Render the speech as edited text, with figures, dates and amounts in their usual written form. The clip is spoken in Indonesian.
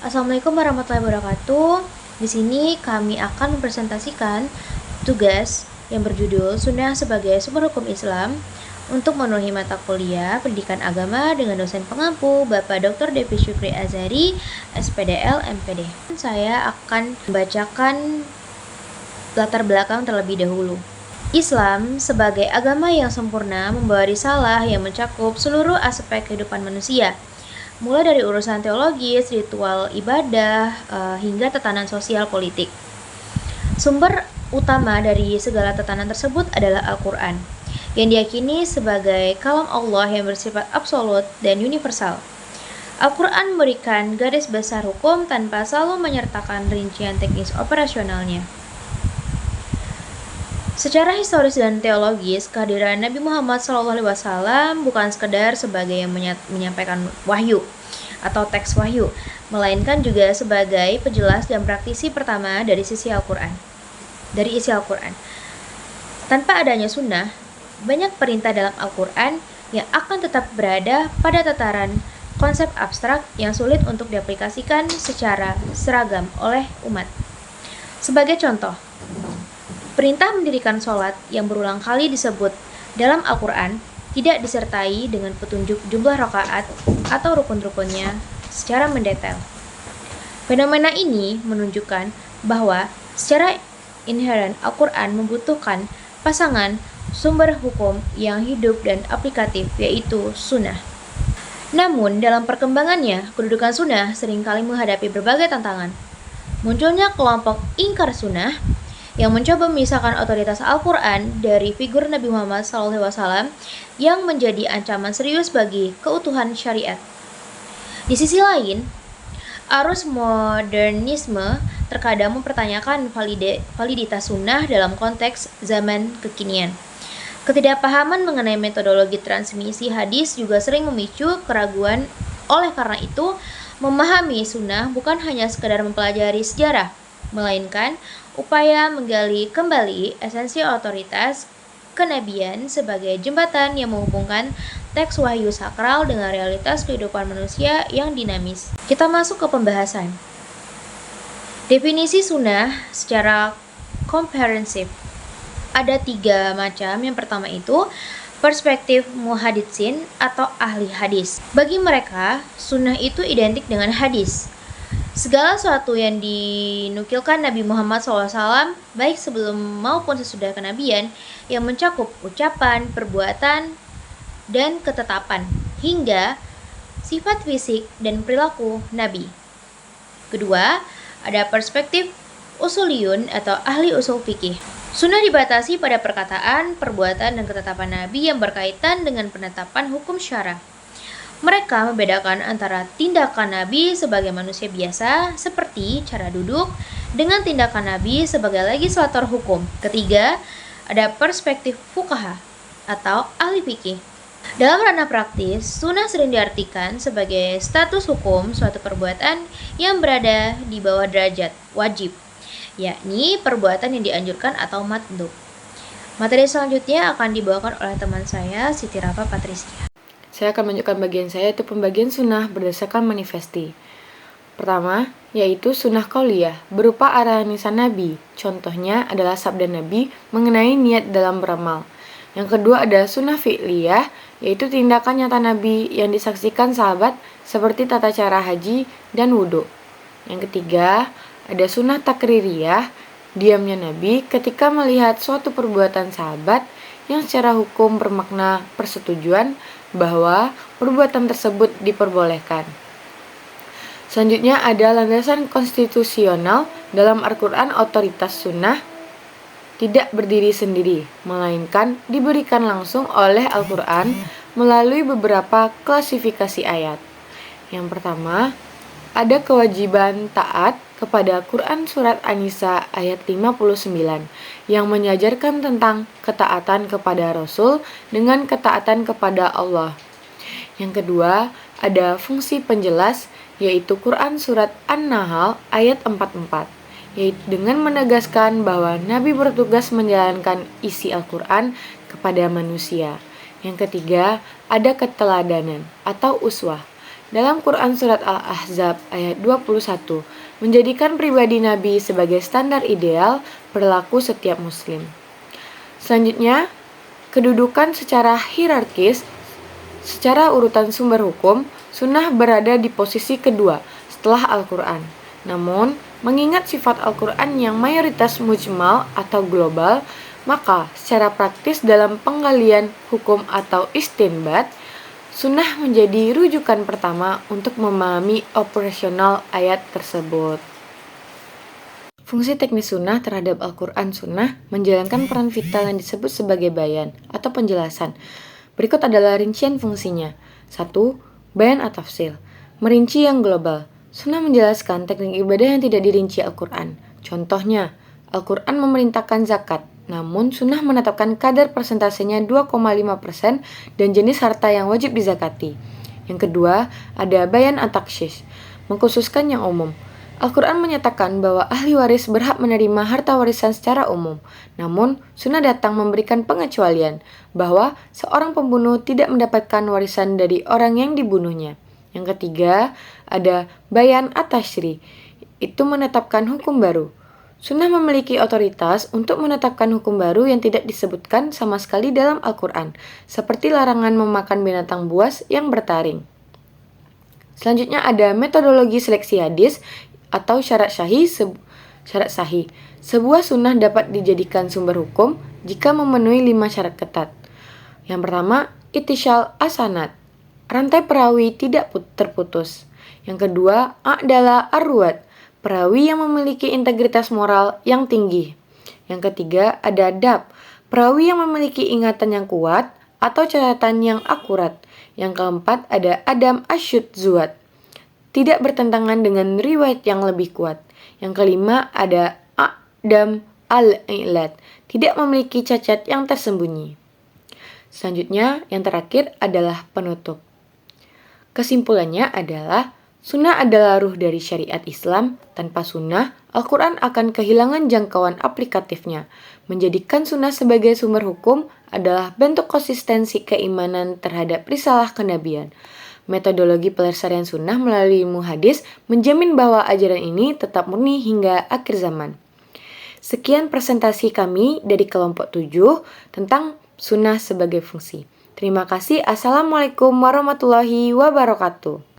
Assalamualaikum warahmatullahi wabarakatuh. Di sini kami akan mempresentasikan tugas yang berjudul Sunnah sebagai sumber hukum Islam untuk memenuhi mata kuliah Pendidikan Agama dengan dosen pengampu Bapak Dr. Devi Syukri Azhari, SPDL, MPD. Saya akan membacakan latar belakang terlebih dahulu. Islam sebagai agama yang sempurna membawa risalah yang mencakup seluruh aspek kehidupan manusia, mulai dari urusan teologis, ritual ibadah, hingga tatanan sosial politik. Sumber utama dari segala tatanan tersebut adalah Al-Quran, yang diyakini sebagai kalam Allah yang bersifat absolut dan universal. Al-Quran memberikan garis besar hukum tanpa selalu menyertakan rincian teknis operasionalnya. Secara historis dan teologis, kehadiran Nabi Muhammad SAW bukan sekedar sebagai yang menyampaikan wahyu atau teks wahyu, melainkan juga sebagai penjelas dan praktisi pertama dari isi Al-Quran. Tanpa adanya sunnah, banyak perintah dalam Al-Quran yang akan tetap berada pada tataran konsep abstrak yang sulit untuk diaplikasikan secara seragam oleh umat. Sebagai contoh, perintah mendirikan sholat yang berulang kali disebut dalam Al-Quran tidak disertai dengan petunjuk jumlah rakaat atau rukun-rukunnya secara mendetail. Fenomena ini menunjukkan bahwa secara inheren Al-Quran membutuhkan pasangan sumber hukum yang hidup dan aplikatif, yaitu sunnah. Namun, dalam perkembangannya, kedudukan sunnah seringkali menghadapi berbagai tantangan. Munculnya kelompok ingkar sunnah yang mencoba memisahkan otoritas Al-Quran dari figur Nabi Muhammad SAW yang menjadi ancaman serius bagi keutuhan syariat. Di sisi lain, arus modernisme terkadang mempertanyakan validitas sunnah dalam konteks zaman kekinian. Ketidakpahaman mengenai metodologi transmisi hadis juga sering memicu keraguan. Oleh karena itu, memahami sunnah bukan hanya sekedar mempelajari sejarah, melainkan upaya menggali kembali esensi otoritas kenabian sebagai jembatan yang menghubungkan teks wahyu sakral dengan realitas kehidupan manusia yang dinamis. Kita masuk ke pembahasan. Definisi sunnah secara komprehensif. Ada 3 macam. Yang pertama itu perspektif muhaditsin atau ahli hadis. Bagi mereka, sunnah itu identik dengan hadis. Segala sesuatu yang dinukilkan Nabi Muhammad SAW, baik sebelum maupun sesudah kenabian, yang mencakup ucapan, perbuatan, dan ketetapan, hingga sifat fisik dan perilaku Nabi. Kedua, ada perspektif usuliyun atau ahli usul fikih. Sunnah dibatasi pada perkataan, perbuatan, dan ketetapan Nabi yang berkaitan dengan penetapan hukum syara. Mereka membedakan antara tindakan Nabi sebagai manusia biasa, seperti cara duduk, dengan tindakan Nabi sebagai legislator hukum. Ketiga, ada perspektif fuqaha atau ahli fikih. Dalam ranah praktis, sunnah sering diartikan sebagai status hukum suatu perbuatan yang berada di bawah derajat wajib, yakni perbuatan yang dianjurkan atau mandub. Materi selanjutnya akan dibawakan oleh teman saya, Siti Rafa Patricia. Saya akan menunjukkan bagian saya, itu pembagian sunnah berdasarkan manifesti. Pertama, yaitu sunnah qauliyah, berupa arahan lisan Nabi. Contohnya adalah sabda Nabi mengenai niat dalam beramal. Yang kedua ada sunnah fi'liyah, yaitu tindakan nyata Nabi yang disaksikan sahabat seperti tata cara haji dan wudhu. Yang ketiga, ada sunnah takririyah, diamnya Nabi ketika melihat suatu perbuatan sahabat yang secara hukum bermakna persetujuan bahwa perbuatan tersebut diperbolehkan. Selanjutnya ada landasan konstitusional dalam Al-Quran. Otoritas sunnah tidak berdiri sendiri, melainkan diberikan langsung oleh Al-Quran melalui beberapa klasifikasi ayat. Yang pertama, ada kewajiban taat kepada Quran Surat An-Nisa ayat 59 yang mengajarkan tentang ketaatan kepada Rasul dengan ketaatan kepada Allah. Yang kedua, ada fungsi penjelas, yaitu Quran Surat An-Nahl ayat 44, yaitu dengan menegaskan bahwa Nabi bertugas menjalankan isi Al-Quran kepada manusia. Yang ketiga, ada keteladanan atau uswah, dalam Quran Surat Al-Ahzab ayat 21 menjadikan pribadi Nabi sebagai standar ideal perilaku setiap muslim. Selanjutnya, kedudukan secara hierarkis, secara urutan sumber hukum, sunnah berada di posisi kedua setelah Al-Quran. Namun, mengingat sifat Al-Quran yang mayoritas mujmal atau global, maka secara praktis dalam penggalian hukum atau istinbat, sunnah menjadi rujukan pertama untuk memahami operasional ayat tersebut. Fungsi teknis sunnah terhadap Al-Quran sunnah menjalankan peran vital yang disebut sebagai bayan atau penjelasan. Berikut adalah rincian fungsinya. 1. Bayan atau tafsil. Merinci yang global. Sunnah menjelaskan teknik ibadah yang tidak dirinci Al-Quran. Contohnya, Al-Quran memerintahkan zakat, namun sunnah menetapkan kadar persentasenya 2,5% dan jenis harta yang wajib dizakati. Yang kedua, ada bayan at-takhsis, mengkhususkan yang umum. Al-Quran menyatakan bahwa ahli waris berhak menerima harta warisan secara umum. Namun, sunnah datang memberikan pengecualian bahwa seorang pembunuh tidak mendapatkan warisan dari orang yang dibunuhnya. Yang ketiga, ada bayan at-tashri, itu menetapkan hukum baru. Sunnah memiliki otoritas untuk menetapkan hukum baru yang tidak disebutkan sama sekali dalam Al-Quran, seperti larangan memakan binatang buas yang bertaring. Selanjutnya ada metodologi seleksi hadis atau syarat sahih. Sebuah sunnah dapat dijadikan sumber hukum jika memenuhi 5 syarat ketat. Yang pertama, ittisyal asanad, rantai perawi tidak terputus. Yang kedua, adalah arwat, perawi yang memiliki integritas moral yang tinggi. Yang ketiga, ada adab, perawi yang memiliki ingatan yang kuat atau catatan yang akurat. Yang keempat, ada adam asyud zuat, tidak bertentangan dengan riwayat yang lebih kuat. Yang kelima, ada adam al-ilat, tidak memiliki cacat yang tersembunyi. Selanjutnya, yang terakhir adalah penutup. Kesimpulannya adalah, sunnah adalah ruh dari syariat Islam. Tanpa sunnah, Al-Quran akan kehilangan jangkauan aplikatifnya. Menjadikan sunnah sebagai sumber hukum adalah bentuk konsistensi keimanan terhadap risalah kenabian. Metodologi pelestarian sunnah melalui ilmu hadis menjamin bahwa ajaran ini tetap murni hingga akhir zaman. Sekian presentasi kami dari kelompok 7 tentang sunnah sebagai fungsi. Terima kasih. Assalamualaikum warahmatullahi wabarakatuh.